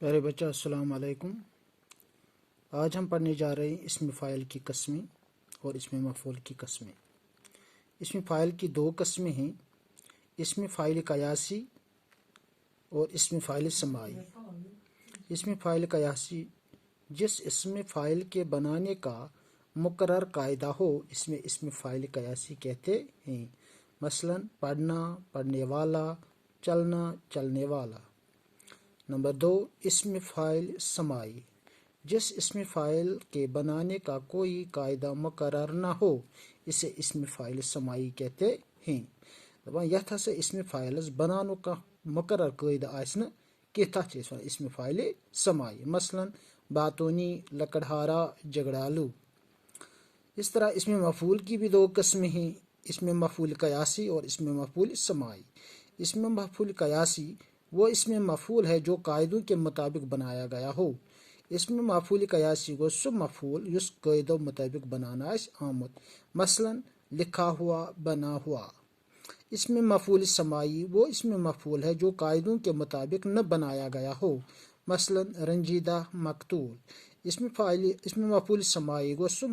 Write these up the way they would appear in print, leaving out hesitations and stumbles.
پیارے بچہ السلام علیکم۔ آج ہم پڑھنے جا رہے ہیں اسم فاعل کی قسمیں اور اسم مفعول کی قسمیں۔ اسم فاعل کی دو قسمیں ہیں، اسم فاعل قیاسی اور اسم فاعل سماعی۔ اسم فاعل قیاسی جس اسم فاعل کے بنانے کا مقرر قاعدہ ہو اسم فاعل قیاسی کہتے ہیں، مثلا پڑھنا، پڑھنے والا، چلنا، چلنے والا۔ نمبر 2، اسم فاعل سماعی جس اسم فاعل کے بنانے کا کوئی قاعدہ مقرر نہ ہو اسے اسم فاعل سماعی کہتے ہیں۔ یتھ ہسا اسم فاعلس بنانو کا مقرر قاعدہ آسن کہ تتھ چھِ ونان اسم فاعل سماعی، مثلا باتونی، لکڑہارا، جگڑالو۔ اس طرح اسم مفعول کی بھی دو قسمیں ہیں، اسم مفعول قیاسی اور اسم مفعول سماعی۔ اسم مفعول قیاسی وہ اسم مفعول ہے جو قاعدوں کے مطابق بنایا گیا ہو۔ اسم مفعول قیاسی گو سو مفعول یس قاعدوں مطابق بنانا آمت، مثلا لکھا ہوا، بنا ہوا۔ اسم مفعول سماعی وہ اسم مفعول ہے جو قاعدوں کے مطابق نہ بنایا گیا ہو، مثلا رنجیدہ، مقتول۔ اسم مفعول سماعی گو سو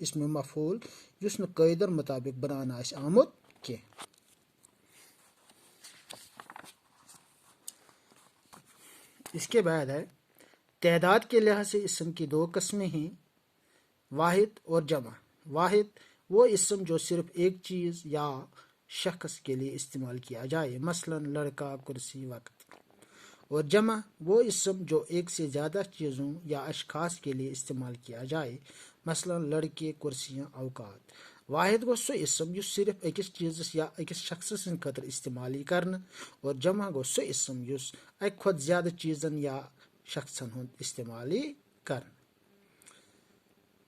اسم مفعول یس نہ قاعدوں مطابق بنانا آمت کی۔ اس کے بعد ہے تعداد کے لحاظ سے اسم کی دو قسمیں ہیں، واحد اور جمع۔ واحد وہ اسم جو صرف ایک چیز یا شخص کے لیے استعمال کیا جائے، مثلا لڑکا، کرسی، وقت۔ اور جمع وہ اسم جو ایک سے زیادہ چیزوں یا اشخاص کے لیے استعمال کیا جائے، مثلا لڑکے، کرسیاں، اوقات۔ واحد گو سو اسم جو صرف اکس چیزس یا اکس شخص سن خاطر استعمال کرنا، اور جمع گو سو اسم یس اکہ کھت زیادہ چیزن یا شخصن ہند استعمال کرنا۔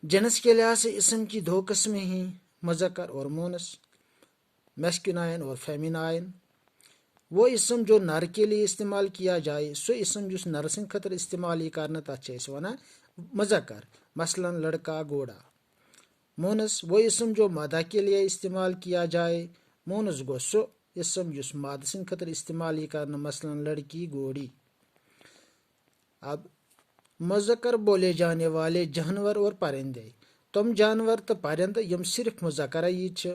جنس کے لحاظ سے اسم کی دو قسمیں ہیں، مذکر اور مونس، میسکینائن اور فیمینائن۔ وہ اسم جو نر کے لیے استعمال کیا جائے سو اسم جس نر سن خاطر استعمال کرنا تتھ چھ ونان مذکر، مثلا لڑکا، گھوڑا۔ مونس وہ اسم جو مادہ کے لیے استعمال کیا جائے، مونس گو سو اسم جس مادہ سن خاطر استعمال کرنا، مثلا لڑکی، گھوڑی۔ اب مذکر بولے جانے والے جانور اور پرندے، تم جانور تو پرندے یم صرف مذکر چھ،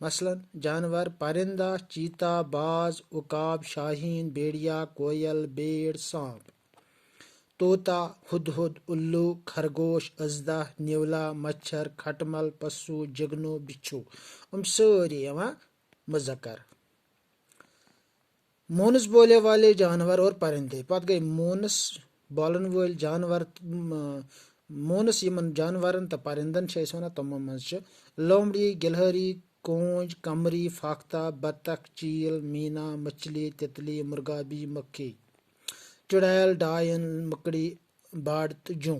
مثلا جانور پرندہ، چیتا، باز، عقاب، شاہین، بھیڑیا، کوئل، بھیڑ، سانپ۔ طوطا، ہدہد، الو، خرگوش، اژدہا، نیولا، مچھر، کھٹمل، پسو، جگنو، بچھو، ساری یوان مذکر۔ مونس بولے والے جانور اور پرندے، پتہ گئی مونس بولن ول جانور، مونس یمن جانورن تو پرندن چھ ونان تمو من چھ لومڑی، گلہری، کونج، قمری، فاختہ، بطخ، چیل، مینا، مچھلی، تتلی، مرغابی، مکھی، چڑیل، ڈائن، مکڑی، بڑ تو جوں۔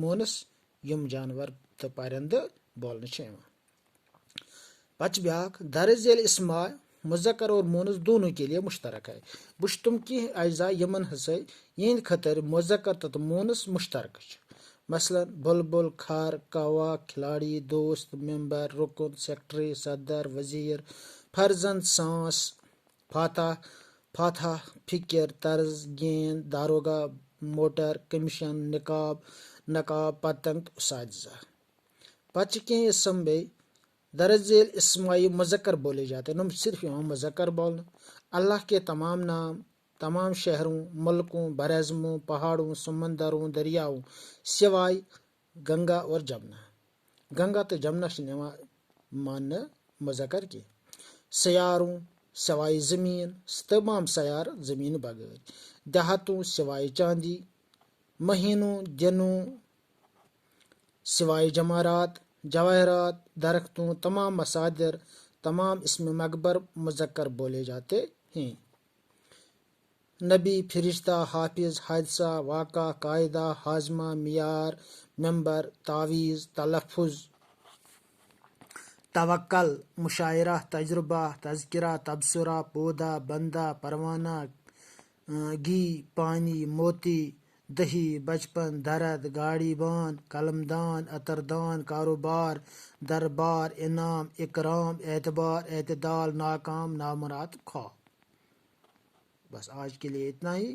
مونس یم جانور تو پرندہ بولنے چھ یوان۔ پچ بیاکھ درج ذیل اسما مذکر اور مونس دونوں کے لیے مشترک ہے۔ بچ تم کی اجزاء یمن ہسا یہند خاطر مذکر تو مونس مشترک چھ، مثلا بلبل، کھر، کوا، کھلاڑی، دوست، ممبر، رکن، سیکٹری، صدر، وزیر، فرزند، سانس، فاتحہ، فکر، طرز، گیند، داروغہ، موٹر، کمیشن، نقاب، پتنگ، اساتذہ۔ پتہ کی اسم بے درج ذیل اسمائی مذکر بولے جاتے ہیں، نم صرف یہاں مذکر بولنا۔ اللہ کے تمام نام، تمام شہروں، ملکوں، براعظموں، پہاڑوں، سمندروں، دریاؤں سوائے گنگا اور جمنا۔ گنگا تو جمنا ماننا مذکر کی۔ سیاروں سوائے زمین، تمام سیار زمین بغیر۔ دیہاتوں سوائے چاندی، مہینوں، دنوں سوائے جمارات، جواہرات، درختوں، تمام مصادر، تمام اسم مقبر مذکر بولے جاتے ہیں۔ نبی، فرشتہ، حافظ، حادثہ، واقعہ، قاعدہ، ہاضمہ، معیار، ممبر، تعویذ، تلفظ، توکل، مشاعرہ، تجربہ، تذکرہ، تبصرہ، پودا، بندہ، پروانہ، گھی، پانی، موتی، دہی، بچپن، درد، گاڑی بان، قلم دان، عطردان، کاروبار، دربار، انعام، اکرام، اعتبار، اعتدال، ناکام، نامراد، خواب۔ بس آج کے لیے اتنا ہی۔